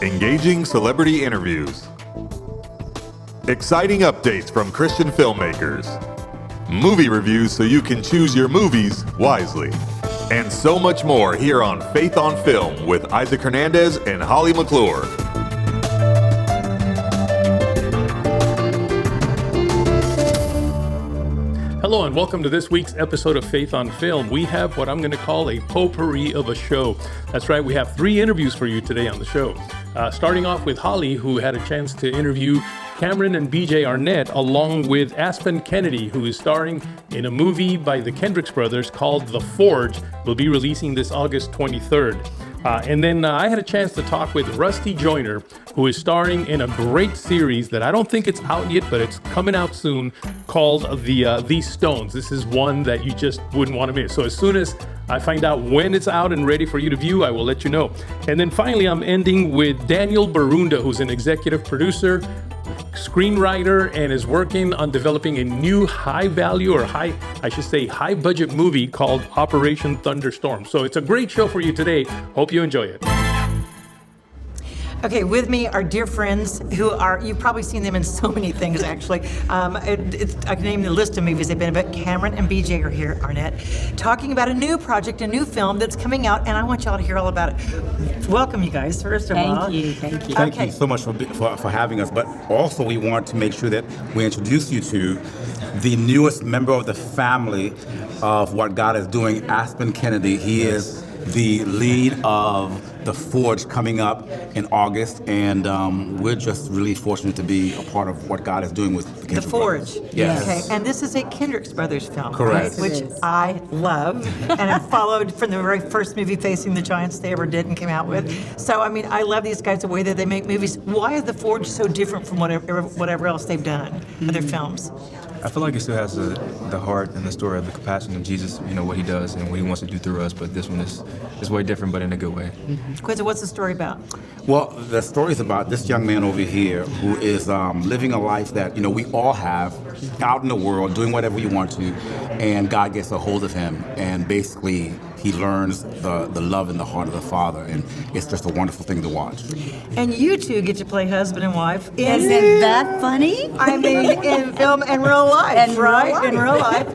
engaging celebrity interviews, exciting updates from Christian filmmakers, movie reviews so you can choose your movies wisely, and so much more here on Faith on Film with Isaac Hernandez and Holly McClure. Hello and welcome to this week's episode of Faith on Film. We have what I'm going to call a potpourri of a show. That's right, we have 3 interviews for you today on the show. Starting off with Holly, who had a chance to interview Cameron and BJ Arnett, along with Aspen Kennedy, who is starring in a movie by the Kendrick Brothers called The Forge. We'll be releasing this August 23rd. And then I had a chance to talk with Rusty Joyner, who is starring in a great series that I don't think it's out yet, but it's coming out soon, called The Stones. This is one that you just wouldn't want to miss. So as soon as I find out when it's out and ready for you to view, I will let you know. And then finally, I'm ending with Daniel Borunda, who's an executive producer, screenwriter, and is working on developing a new high budget movie called Operation Thunderstorm. So it's a great show for you today. Hope you enjoy it. Okay, with me are dear friends who are, you've probably seen them in so many things actually. I can name the list of movies they've been in, but Cameron and BJ are here, Arnett, talking about a new project, a new film that's coming out, and I want y'all to hear all about it. Welcome, you guys, first of all. Thank you. Thank you so much for having us, but also we want to make sure that we introduce you to the newest member of the family of what God is doing, Aspen Kennedy. He is the lead of The Forge coming up in August, and we're just really fortunate to be a part of what God is doing with the The Forge. Yes. Okay, and this is a Kendrick Brothers film, Correct. right? Which I love, and I followed from the very first movie Facing the Giants they ever did and came out with. So, I mean, I love these guys, the way that they make movies. Why is The Forge so different from whatever else they've done, other films? I feel like it still has the heart and the story of the compassion of Jesus, you know, what he does and what he wants to do through us, but this one is way different, but in a good way. Quincy, what's the story about? Well, the story is about this young man over here who is living a life that, you know, we all have out in the world, doing whatever we want to, and God gets a hold of him, and basically he learns the love in the heart of the Father, and it's just a wonderful thing to watch. And you two get to play husband and wife. Isn't that funny? I mean, in film and real life, And real right? life. In real life,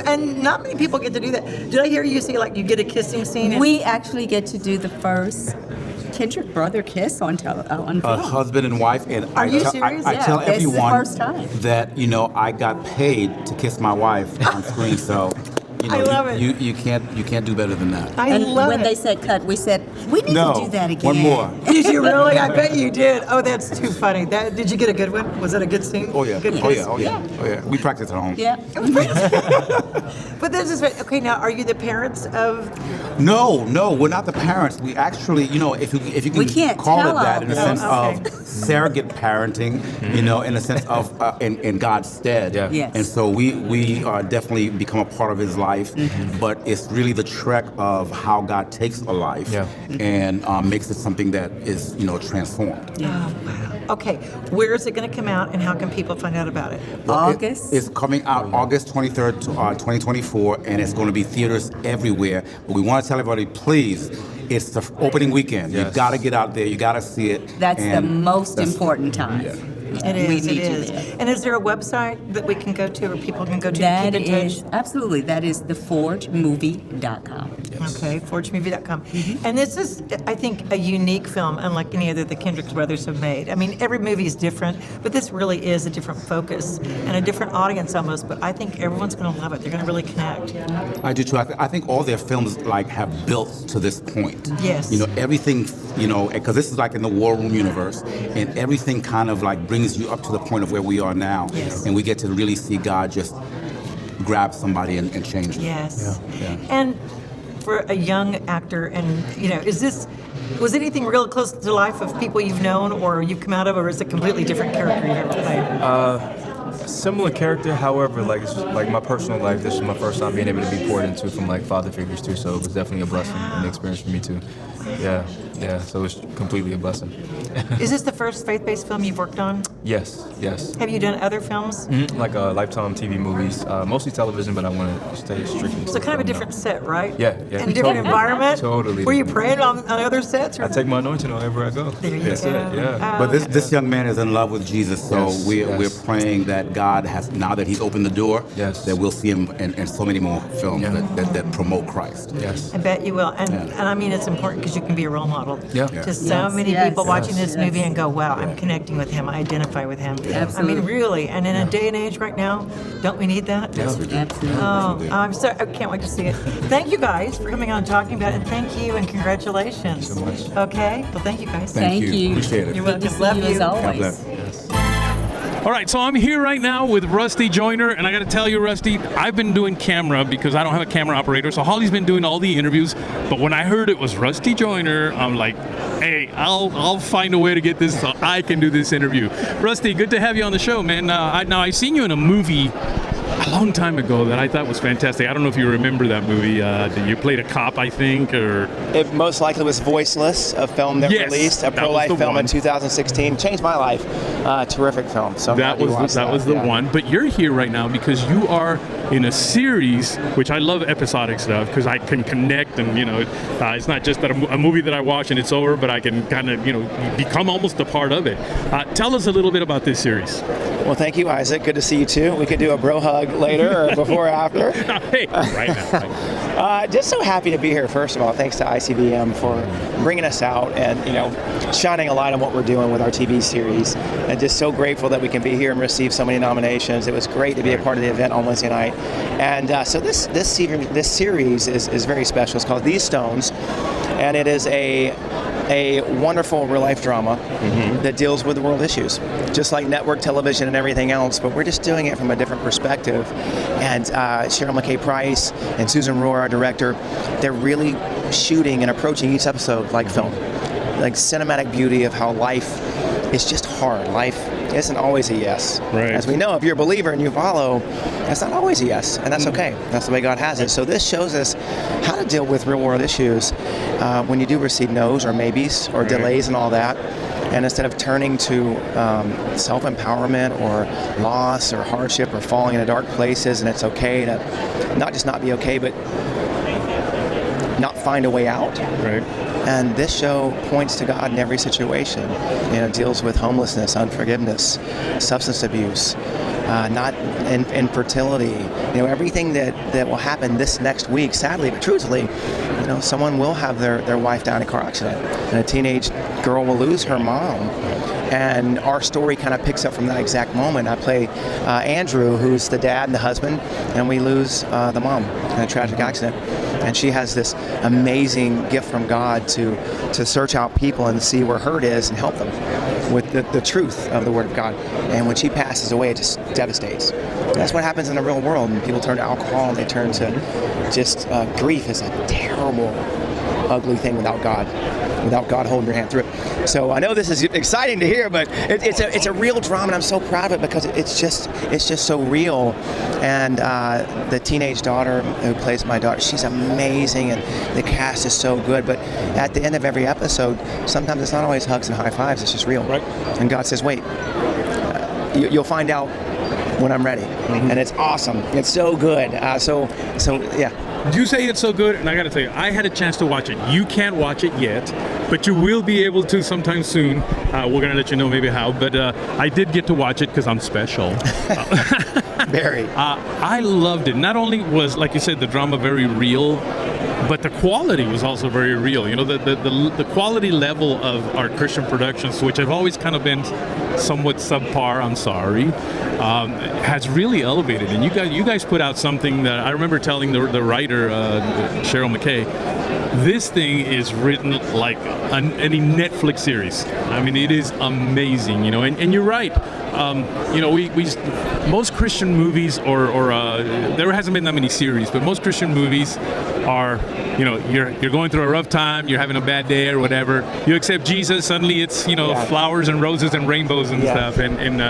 and not many people get to do that. Did I hear you say like you get a kissing scene? We actually get to do the first Kendrick brother kiss on film. Husband and wife, and Are you I serious? tell This is the everyone first time. that, you know, I got paid to kiss my wife on screen, so you know, I love it. You can't do better than that. I And love when it. they said cut, we said, we need to do that again. one more. Did you really? I bet you did. Oh, that's too funny. Did you get a good one? Was that a good scene? Oh yeah. Good Oh kiss? yeah. Oh yeah. Oh yeah. We practice at home. Yeah. But this is okay. Now, are you the parents of? No, we're not the parents. We actually, you know, if you We can can't call tell it that, in a all sense okay. of surrogate parenting, you know, in a sense of in God's stead. Yeah. Yes. And so we definitely become a part of His life, but it's really the trek of how God takes a life and makes it something that is, you know, transformed. Oh, wow. Okay, where is it going to come out, and how can people find out about it? August. It's coming out August 23rd, 2024, and it's going to be theaters everywhere. But we want to tell everybody, please, it's the opening weekend. Yes. You got to get out there. You got to see it. That's the And most that's- important time. Yeah. It is. We It need you is. there. And is there a website that we can go to, or people can go to That keep in is, touch? absolutely, that is theforgemovie.com. Okay, forgemovie.com. And this is, I think, a unique film, unlike any other the Kendrick Brothers have made. I mean, every movie is different, but this really is a different focus and a different audience almost. But I think everyone's going to love it. They're going to really connect. I do too. I think all their films like have built to this point. Yes. You know, everything, you know, because this is like in the War Room universe, and everything kind of like brings you up to the point of where we are now. Yes. And we get to really see God just grab somebody and change them. Yes. Yeah. And for a young actor, and you know, was anything real close to the life of people you've known or you've come out of, or is it a completely different character you've ever played? Similar character, however, like it's like my personal life, this is my first time being able to be poured into from like father figures too, so it was definitely a blessing and an experience for me too. Yeah. Yeah, so it's completely a blessing. Is this the first faith-based film you've worked on? Yes. Have you done other films? Like Lifetime TV movies, mostly television, but I want to stay strictly. So kind of a different set, right? Yeah. And a different environment? Totally. Were you praying on other sets? Or I take my anointing wherever I go. There you That's go. it, yeah. But this young man is in love with Jesus, so Yes, we're yes. praying that God has, now that he's opened the door, Yes. that we'll see him in so many more films that promote Christ. Yes. I bet you will. And I mean, it's important because you can be a role model Yeah. to so many Yes. people watching this Yes. movie and go, wow, I'm connecting with him. I identify with him. Absolutely. I mean, really. And in a day and age right now, don't we need that? Yes, we do. Absolutely. Oh, I'm sorry. I can't wait to see it. Thank you guys for coming on and talking about it. And thank you and congratulations. Thank you so much. Okay. Well, thank you guys. Thank Thank you. you. Appreciate it. You're Good to welcome. see Love you you. as God always. bless. All right, so I'm here right now with Rusty Joyner, and I got to tell you, Rusty, I've been doing camera because I don't have a camera operator, so Holly's been doing all the interviews. But when I heard it was Rusty Joyner, I'm like, hey, I'll find a way to get this so I can do this interview. Rusty, good to have you on the show, man. I seen you in a movie a long time ago that I thought was fantastic. I don't know if you remember that movie. You played a cop, I think, or It most likely was Voiceless, a film that Yes, released, a that was pro-life the film one. in 2016. Changed my life. Terrific film. So I'm that glad you was watched the yeah. one. But you're here right now because you are in a series, which I love episodic stuff because I can connect, and it's not just that a movie that I watch and it's over, but I can kind of become almost a part of it. Tell us a little bit about this series. Well, thank you, Isaac. Good to see you too. We could do a bro hug later or before or after. Hey, right now. Just so happy to be here. First of all, thanks to ICBM for bringing us out and shining a light on what we're doing with our TV series. And just so grateful that we can be here and receive so many nominations. It was great to be a part of the event on Wednesday night. And so this series is very special. It's called These Stones, and it is a wonderful real life drama that deals with world issues, just like network television and everything else, but we're just doing it from a different perspective. And Cheryl McKay Price and Susan Rohr, our director, they're really shooting and approaching each episode like film, like cinematic beauty of how life is just hard. Life isn't always a yes. Right. As we know, if you're a believer and you follow, that's not always a yes, and that's okay. That's the way God has it. So this shows us how to deal with real world issues when you do receive no's or maybes or delays and all that. And instead of turning to self-empowerment or loss or hardship or falling into dark places, and it's okay to not just not be okay, but not find a way out. Right. And this show points to God in every situation. It deals with homelessness, unforgiveness, substance abuse, not infertility. Everything that will happen this next week. Sadly, but truthfully, someone will have their wife die in a car accident, and a teenage girl will lose her mom. And our story kind of picks up from that exact moment. I play Andrew, who's the dad and the husband, and we lose the mom in a tragic accident. And she has this amazing gift from God to search out people and see where hurt is and help them with the truth of the Word of God. And when she passes away, it just devastates. And that's what happens in the real world. And people turn to alcohol, and they turn to just grief is a terrible, ugly thing without God holding your hand through it. So I know this is exciting to hear, but it's a real drama, and I'm so proud of it because it's just so real. And the teenage daughter who plays my daughter, she's amazing, and the cast is so good. But at the end of every episode, sometimes it's not always hugs and high fives. It's just real. Right. And God says, wait, you'll find out when I'm ready. And it's awesome. It's so good. So yeah. You say it's so good, and I got to tell you, I had a chance to watch it. You can't watch it yet, but you will be able to sometime soon. We're going to let you know maybe how, but I did get to watch it because I'm special. Very. I loved it. Not only was, like you said, the drama very real, but the quality was also very real. The quality level of our Christian productions, which have always kind of been somewhat subpar, I'm sorry, has really elevated. And you guys put out something that I remember telling the writer, Cheryl McKay, this thing is written like any Netflix series. I mean, it is amazing, and you're right. We most Christian movies or there hasn't been that many series, but most Christian movies are, you're going through a rough time, you're having a bad day or whatever. You accept Jesus, suddenly it's flowers and roses and rainbows and stuff. And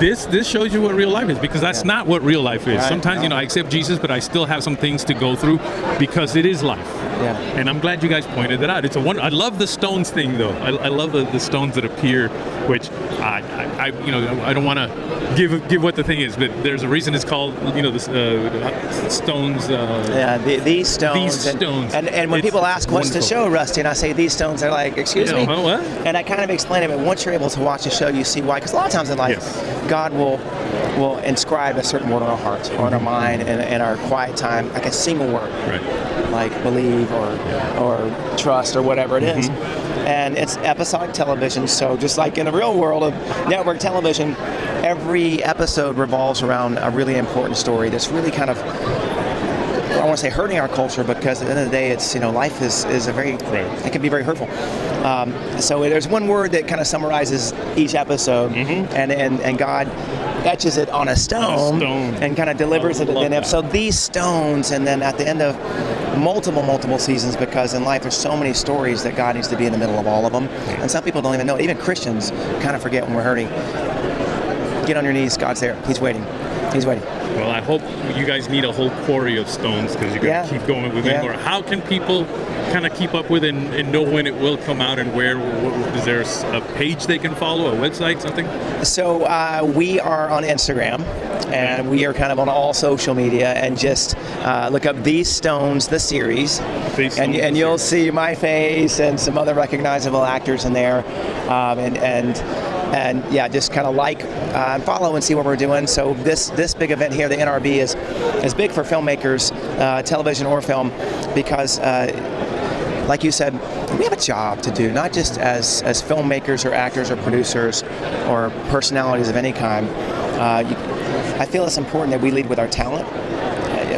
this shows you what real life is, because that's not what real life is. Right. Sometimes I accept Jesus, but I still have some things to go through because it is life. Yeah. And I'm glad you guys pointed that out. It's a one. I love the stones thing, though. I love the stones that appear, which I don't want to give what the thing is, but there's a reason it's called, the stones. These stones. These stones. And when people ask what's the show, Rusty, and I say these stones, they're like, excuse me? What? And I kind of explain it, but once you're able to watch the show, you see why. Because a lot of times in life, God will inscribe a certain word on our hearts or on our mind and in our quiet time, like a single word. Right. Like believe or trust or whatever it is. And it's episodic television, so just like in the real world of network television, every episode revolves around a really important story that's really kind of, I want to say hurting our culture, because at the end of the day, it's, life is a very, it can be very hurtful. So there's one word that kind of summarizes each episode, and God etches it on a stone and kind of delivers it at the end. So these stones, and then at the end of multiple seasons, because in life there's so many stories that God needs to be in the middle of all of them, and some people don't even know. Even Christians kind of forget when we're hurting. Get on your knees. God's there. He's waiting. Well, I hope you guys need a whole quarry of stones, because you got to keep going with it. Or how can people kind of keep up with it and know when it will come out, and where? Is there a page they can follow, a website, something? So we are on Instagram, and we are kind of on all social media, and just look up These Stones, the series, and you'll see my face and some other recognizable actors in there, and just kind of like and follow and see what we're doing. So this big event here, the NRB, is big for filmmakers, television or film, because like you said, we have a job to do, not just as filmmakers or actors or producers or personalities of any kind. I feel it's important that we lead with our talent.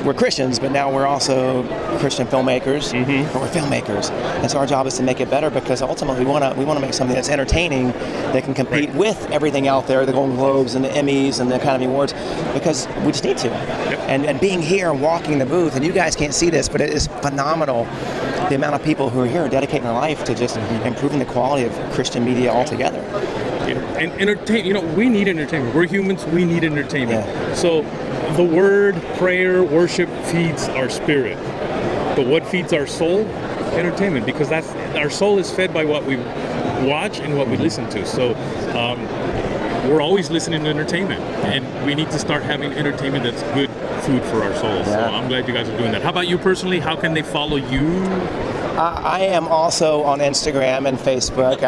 We're Christians, but now we're also Christian filmmakers, but we're filmmakers, and so our job is to make it better, because ultimately we want to make something that's entertaining, that can compete with everything out there, the Golden Globes and the Emmys and the Academy Awards, because we just need to. And being here, walking the booth, and you guys can't see this, but it is phenomenal, the amount of people who are here dedicating their life to just improving the quality of Christian media altogether. And entertain. We need entertainment. We're humans. We need entertainment. So the word, prayer, worship feeds our spirit. But what feeds our soul? Entertainment, because that's our soul is fed by what we watch and what we listen to. So we're always listening to entertainment, and we need to start having entertainment that's good food for our souls. So I'm glad you guys are doing that. How about you personally? How can they follow you? I am also on Instagram and Facebook.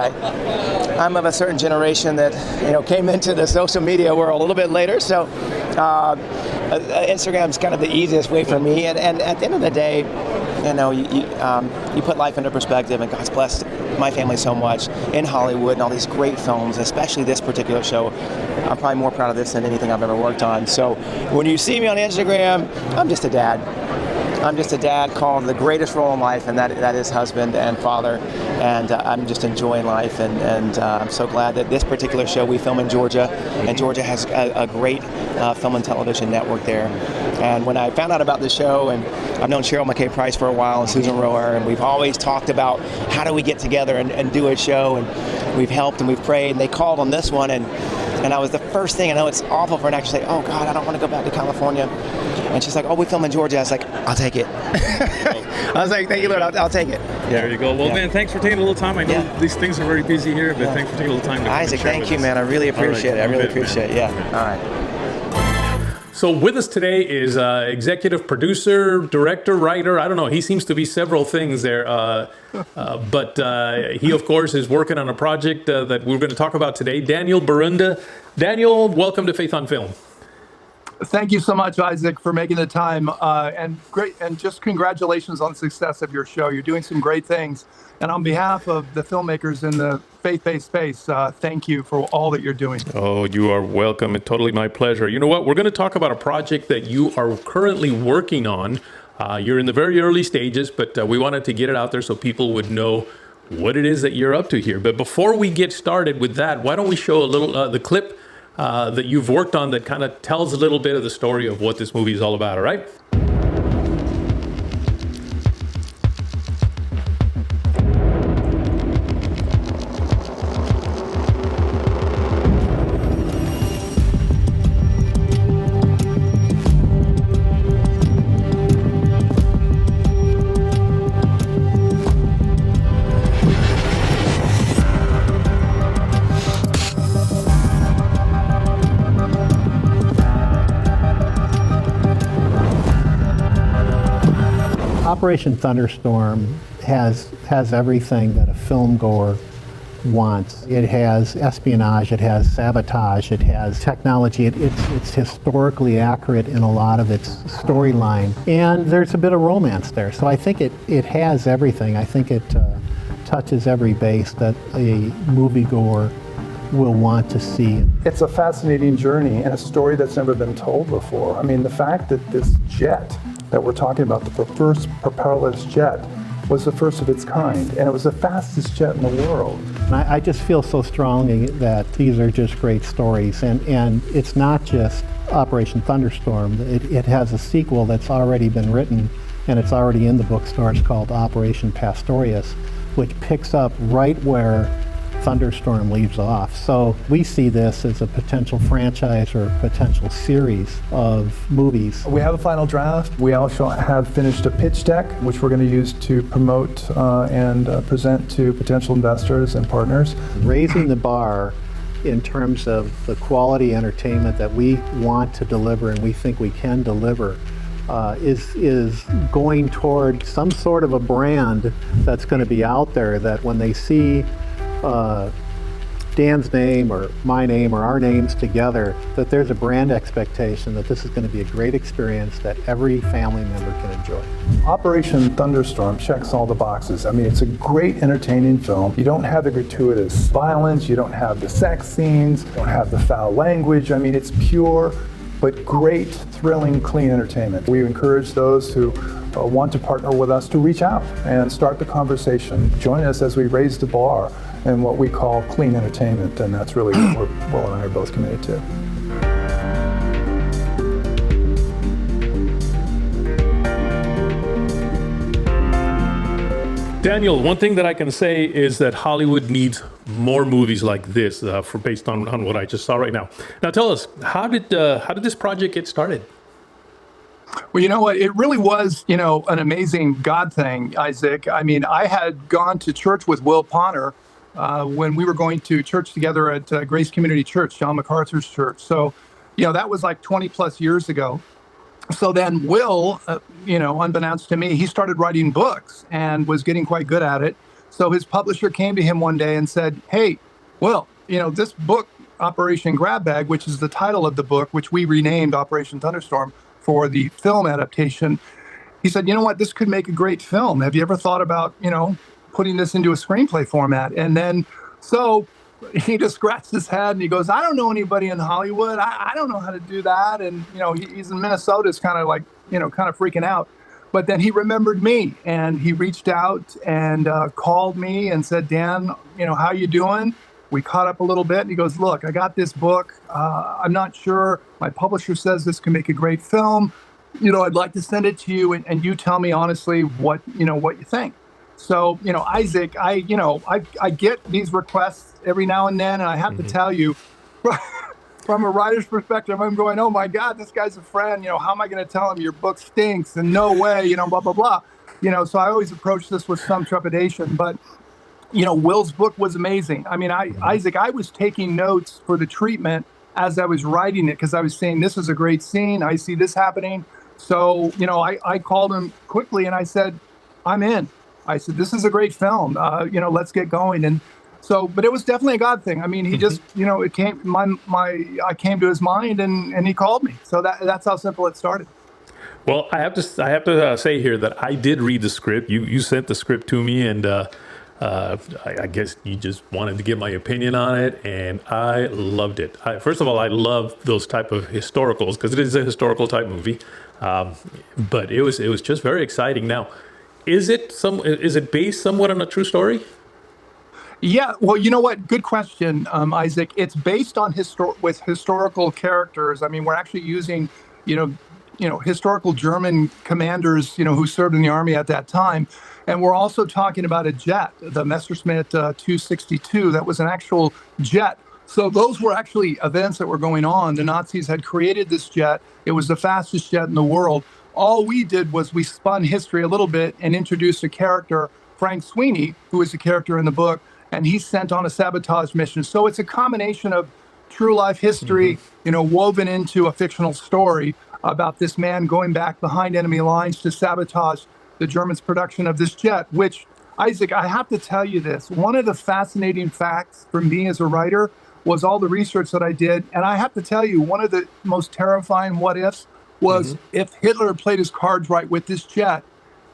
I'm of a certain generation that came into the social media world a little bit later, so Instagram's kind of the easiest way for me. And at the end of the day, you put life into perspective, and God's blessed my family so much in Hollywood and all these great films, especially this particular show. I'm probably more proud of this than anything I've ever worked on. So when you see me on Instagram, I'm just a dad. I'm just a dad called the greatest role in life, and that is husband and father. And I'm just enjoying life, and I'm so glad that this particular show we film in Georgia, and Georgia has a great film and television network there. And when I found out about the show, and I've known Cheryl McKay Price for a while, and Susan Rower, and we've always talked about how do we get together and do a show, and we've helped and we've prayed, and they called on this one, and I was the first thing. I know it's awful for an actor to say, oh God, I don't want to go back to California. And she's like, oh, we film in Georgia. I was like, I'll take it. I was like, thank you, Lord, I'll take it. There you go. Well, man, thanks for taking a little time. I know these things are very busy here, but thanks for taking a little time. Isaac, thank you, man. I really appreciate it. I really appreciate it. Yeah. All right. So with us today is executive producer, director, writer. I don't know. He seems to be several things there. But he, of course, is working on a project that we're going to talk about today. Daniel Borunda. Daniel, welcome to Faith on Film. Thank you so much, Isaac, for making the time. And just congratulations on the success of your show. You're doing some great things. And on behalf of the filmmakers in the faith-based space, thank you for all that you're doing. Oh, you are welcome. It's totally my pleasure. You know what? We're going to talk about a project that you are currently working on. You're in the very early stages, but we wanted to get it out there so people would know what it is that you're up to here. But before we get started with that, why don't we show a little the clip that you've worked on that kind of tells a little bit of the story of what this movie is all about, all right? Operation Thunderstorm has everything that a film goer wants. It has espionage, it has sabotage, it has technology. It's historically accurate in a lot of its storyline, and there's a bit of romance there. So I think it has everything. I think it touches every base that a moviegoer will want to see. It's a fascinating journey and a story that's never been told before. I mean, the fact that this jet that we're talking about, the first propellerless jet, was the first of its kind, and it was the fastest jet in the world. And I just feel so strongly that these are just great stories, and it's not just Operation Thunderstorm. It has a sequel that's already been written, and it's already in the bookstores, called Operation Pastorius, which picks up right where Thunderstorm leaves off. So we see this as a potential franchise or a potential series of movies. We have a final draft. We also have finished a pitch deck, which we're going to use to promote and present to potential investors and partners. Raising the bar in terms of the quality entertainment that we want to deliver and we think we can deliver is going toward some sort of a brand that's going to be out there, that when they see Dan's name or my name or our names together, that there's a brand expectation that this is going to be a great experience that every family member can enjoy. Operation Thunderstorm checks all the boxes. I mean, it's a great entertaining film. You don't have the gratuitous violence, you don't have the sex scenes, you don't have the foul language. I mean, it's pure but great, thrilling, clean entertainment. We encourage those who want to partner with us to reach out and start the conversation. Join us as we raise the bar in what we call clean entertainment, and that's really what Will and I are both committed to. Daniel, one thing that I can say is that Hollywood needs more movies like this, based on what I just saw right now. Now, tell us, how did this project get started? Well, you know what? It really was, an amazing God thing, Isaac. I mean, I had gone to church with Will Ponner when we were going to church together at Grace Community Church, John MacArthur's church. So, that was like 20 plus years ago. So then Will, unbeknownst to me, he started writing books and was getting quite good at it. So his publisher came to him one day and said, "Hey, Will, this book, Operation Grab Bag," which is the title of the book, which we renamed Operation Thunderstorm for the film adaptation. He said, "You know what, this could make a great film. Have you ever thought about, putting this into a screenplay format?" And then, so he just scratched his head and he goes, "I don't know anybody in Hollywood. I don't know how to do that." And, he's in Minnesota, is kind of like, kind of freaking out. But then he remembered me and he reached out and called me and said, "Dan, how you doing?" We caught up a little bit and he goes, "Look, I got this book. I'm not sure. My publisher says this can make a great film. I'd like to send it to you and you tell me honestly what you think." So, Isaac, I get these requests every now and then, and I have to tell you, from a writer's perspective, I'm going, "Oh my God, this guy's a friend. How am I going to tell him your book stinks and no way, blah, blah, blah." So I always approach this with some trepidation, but, Will's book was amazing. I mean, Isaac, I was taking notes for the treatment as I was writing it, because I was saying, this is a great scene. I see this happening. So, I called him quickly and I said, "I'm in." I said, "This is a great film. Let's get going." And so, but it was definitely a God thing. I mean, he just, it came, I came to his mind and he called me. So that's how simple it started. Well, I have to say here that I did read the script. You sent the script to me, and I guess you just wanted to get my opinion on it, and I loved it. First of all, I love those type of historicals because it is a historical type movie, but it was just very exciting. Now, is it based somewhat on a true story? Yeah, well, you know what? Good question, Isaac. It's based on historical characters. I mean, we're actually using, historical German commanders, who served in the army at that time. And we're also talking about a jet, the Messerschmitt 262. That was an actual jet. So those were actually events that were going on. The Nazis had created this jet. It was the fastest jet in the world. All we did was we spun history a little bit and introduced a character, Frank Sweeney, who is a character in the book, and he's sent on a sabotage mission. So it's a combination of true life history, woven into a fictional story about this man going back behind enemy lines to sabotage the Germans' production of this jet, which, Isaac, I have to tell you this. One of the fascinating facts for me as a writer was all the research that I did. And I have to tell you, one of the most terrifying what ifs was if Hitler played his cards right with this jet.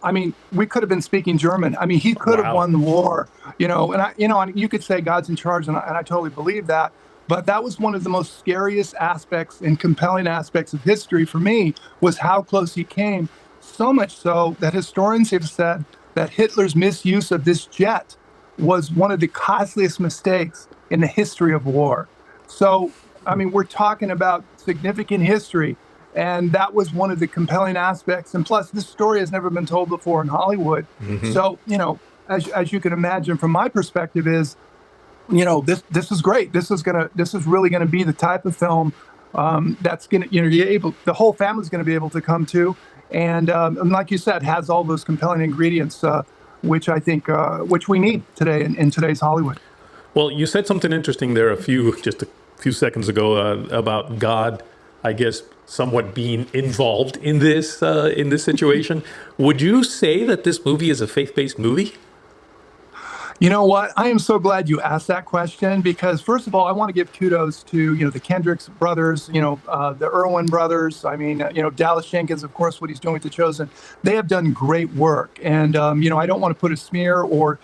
I mean, we could have been speaking German. I mean, he could have won the war, and you could say God's in charge, and I totally believe that. But that was one of the most scariest aspects and compelling aspects of history for me, was how close he came. So much so that historians have said that Hitler's misuse of this jet was one of the costliest mistakes in the history of war. So, I mean, we're talking about significant history. And that was one of the compelling aspects. And plus, this story has never been told before in Hollywood. So, as you can imagine, from my perspective, is, this is great. This is really gonna be the type of film that's gonna, the whole family's gonna be able to come to. And like you said, has all those compelling ingredients, which I think, which we need today in today's Hollywood. Well, you said something interesting there just a few seconds ago about God, I guess, somewhat being involved in this situation. Would you say that this movie is a faith-based movie? You know what? I am so glad you asked that question, because first of all, I want to give kudos to, the Kendrick Brothers, the Irwin brothers. I mean, Dallas Jenkins, of course, what he's doing with The Chosen. They have done great work. And, I don't want to put a smear or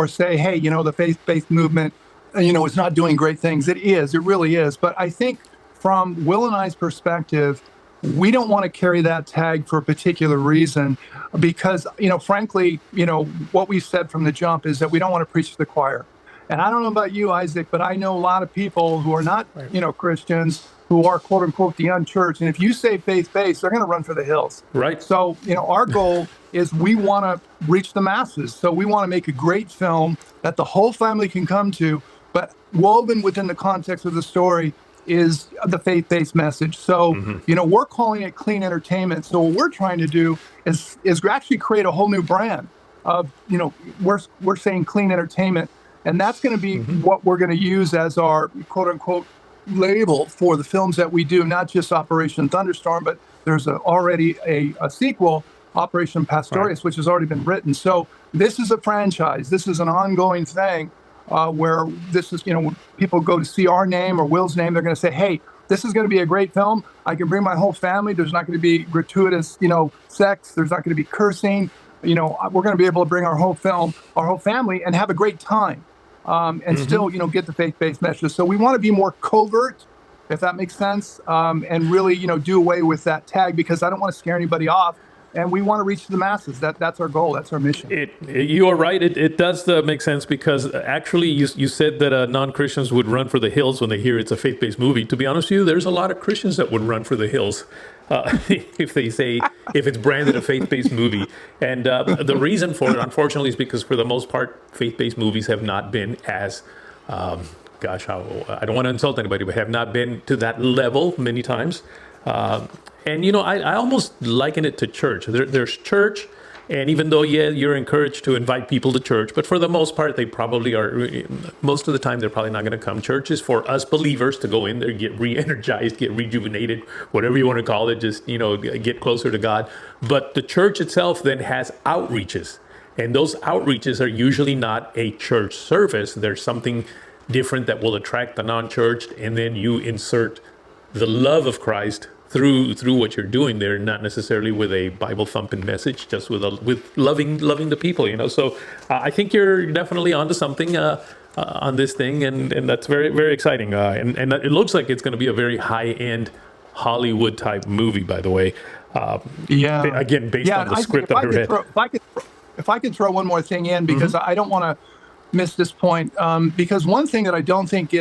say, hey, the faith-based movement, is not doing great things. It is. It really is. But I think from Will and I's perspective, we don't want to carry that tag for a particular reason, because, frankly, what we've said from the jump is that we don't want to preach to the choir. And I don't know about you, Isaac, but I know a lot of people who are not, Christians, who are, quote unquote, the unchurched. And if you say faith-based, they're going to run for the hills. Right. So, our goal is we want to reach the masses. So we want to make a great film that the whole family can come to, but woven within the context of the story is the faith-based message. So, we're calling it clean entertainment. So what we're trying to do is actually create a whole new brand of, we're saying clean entertainment. And that's going to be what we're going to use as our quote unquote label for the films that we do, not just Operation Thunderstorm, but there's already a sequel, Operation Pastorius, which has already been written. So this is a franchise. This is an ongoing thing. Where this is, when people go to see our name or Will's name, they're going to say, hey, this is going to be a great film. I can bring my whole family. There's not going to be gratuitous, sex. There's not going to be cursing. We're going to be able to bring our whole family and have a great time, and still, get the faith-based message. So we want to be more covert, if that makes sense, and really, do away with that tag, because I don't want to scare anybody off. And we want to reach the masses. That's our goal. That's our mission. You are right. It does make sense, because actually you said that non-Christians would run for the hills when they hear it's a faith-based movie. To be honest with you, there's a lot of Christians that would run for the hills if it's branded a faith-based movie. And the reason for it, unfortunately, is because for the most part, faith-based movies have not been as, I don't want to insult anybody, but have not been to that level many times. And, I almost liken it to church. There's church, and even though, you're encouraged to invite people to church, but for the most part, they probably are, most of the time, they're probably not going to come. Church is for us believers to go in there, get re-energized, get rejuvenated, whatever you want to call it, just, get closer to God. But the church itself then has outreaches, and those outreaches are usually not a church service. There's something different that will attract the non-churched, and then you insert the love of Christ through what you're doing there, not necessarily with a Bible thumping message, just with loving the people, So I think you're definitely onto something on this thing, and that's very, very exciting. And it looks like it's going to be a very high-end Hollywood type movie, by the way. Again, based on the script that I read. If I could throw one more thing in, because I don't want to miss this point, because one thing that I don't think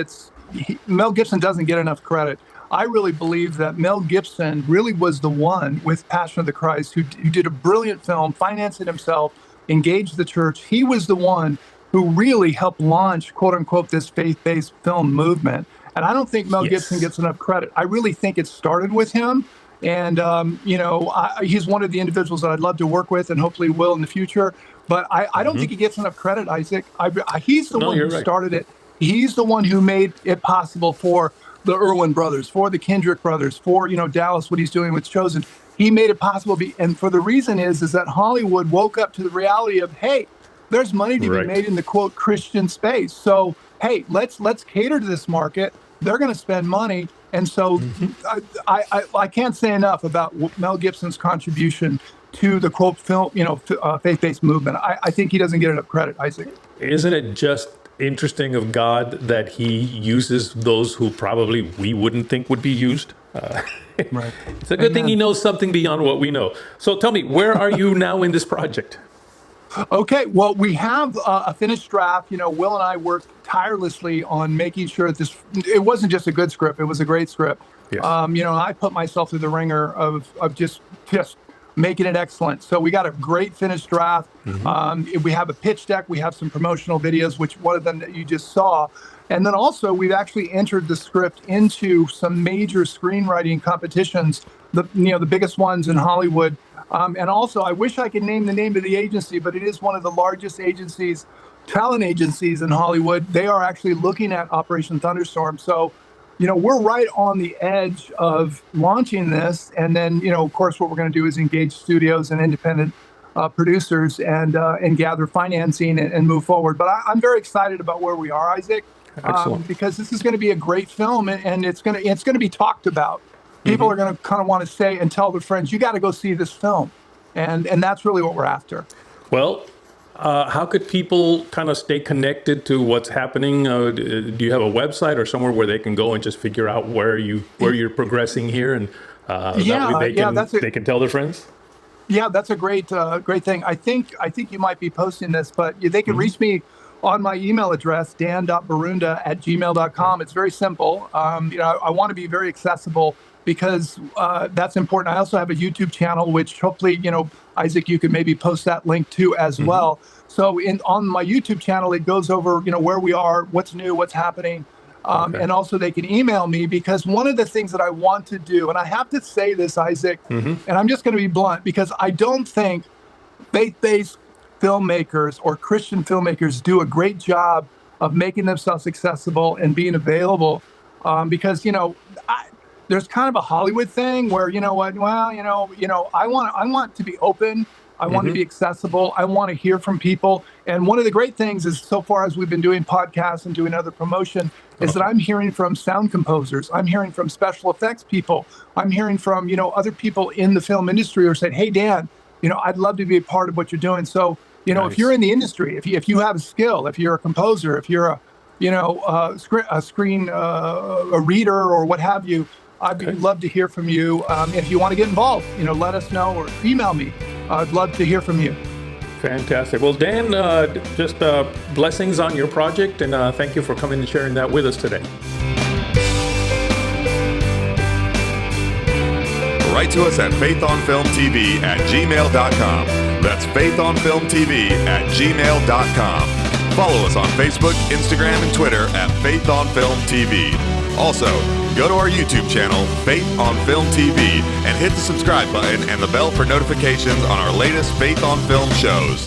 Mel Gibson doesn't get enough credit. I really believe that Mel Gibson really was the one with Passion of the Christ who did a brilliant film, financed it himself, engaged the church. He was the one who really helped launch, quote unquote, this faith-based film movement. And I don't think Mel Gibson gets enough credit. I really think it started with him. And, he's one of the individuals that I'd love to work with, and hopefully will in the future. But I don't think he gets enough credit, Isaac. He's the one who started it. He's the one who made it possible for the Irwin brothers, for the Kendrick brothers, for, Dallas, what he's doing with Chosen. he made it possible. And for the reason is that Hollywood woke up to the reality of, hey, there's money to be made in the quote Christian space. So, hey, let's cater to this market. They're going to spend money. And so I can't say enough about Mel Gibson's contribution to the quote film, faith-based movement. I think he doesn't get enough credit, Isaac. Isn't it just interesting of God that he uses those who probably we wouldn't think would be used? Right. It's a good thing he knows something beyond what we know. So tell me, where are you now in this project? Okay, well, we have a finished draft. Will and I worked tirelessly on making sure that it wasn't just a good script, it was a great script. Yes. I put myself through the ringer of just making it excellent. So we got a great finished draft. We have a pitch deck, we have some promotional videos, which one of them that you just saw. And then also we've actually entered the script into some major screenwriting competitions, the biggest ones in Hollywood. And also, I wish I could name the name of the agency, but it is one of the largest talent agencies in Hollywood. They are actually looking at Operation Thunderstorm. So, we're right on the edge of launching this. And then, of course, what we're going to do is engage studios and independent producers and gather financing and move forward. But I'm very excited about where we are, Isaac, because this is going to be a great film, and it's going to be talked about. People are going to kind of want to say and tell their friends, you got to go see this film. And that's really what we're after. Well, how could people kind of stay connected to what's happening? Do you have a website or somewhere where they can go and just figure out where you're progressing here, and they can tell their friends? Yeah, that's a great thing. I think you might be posting this, but they can reach me on my email address, dan.borunda@gmail.com. It's very simple. I want to be very accessible, because that's important. I also have a YouTube channel, which hopefully, Isaac, you could maybe post that link to as well. So on my YouTube channel, it goes over, where we are, what's new, what's happening. And also they can email me, because one of the things that I want to do, and I have to say this, Isaac, and I'm just going to be blunt, because I don't think faith-based filmmakers or Christian filmmakers do a great job of making themselves accessible and being available. Because, there's kind of a Hollywood thing where, I want to be open. I want to be accessible. I want to hear from people. And one of the great things is, so far as we've been doing podcasts and doing other promotion, is that I'm hearing from sound composers. I'm hearing from special effects people. I'm hearing from, other people in the film industry who are saying, hey, Dan, I'd love to be a part of what you're doing. So, if you're in the industry, if you have a skill, if you're a composer, if you're a reader or what have you, I'd love to hear from you. If you want to get involved, let us know or email me. I'd love to hear from you. Fantastic. Well, Dan, just blessings on your project, and thank you for coming and sharing that with us today. Write to us at faithonfilmtv@gmail.com. That's faithonfilmtv@gmail.com. Follow us on Facebook, Instagram, and Twitter at Faith on Film TV. Also, go to our YouTube channel, Faith on Film TV, and hit the subscribe button and the bell for notifications on our latest Faith on Film shows.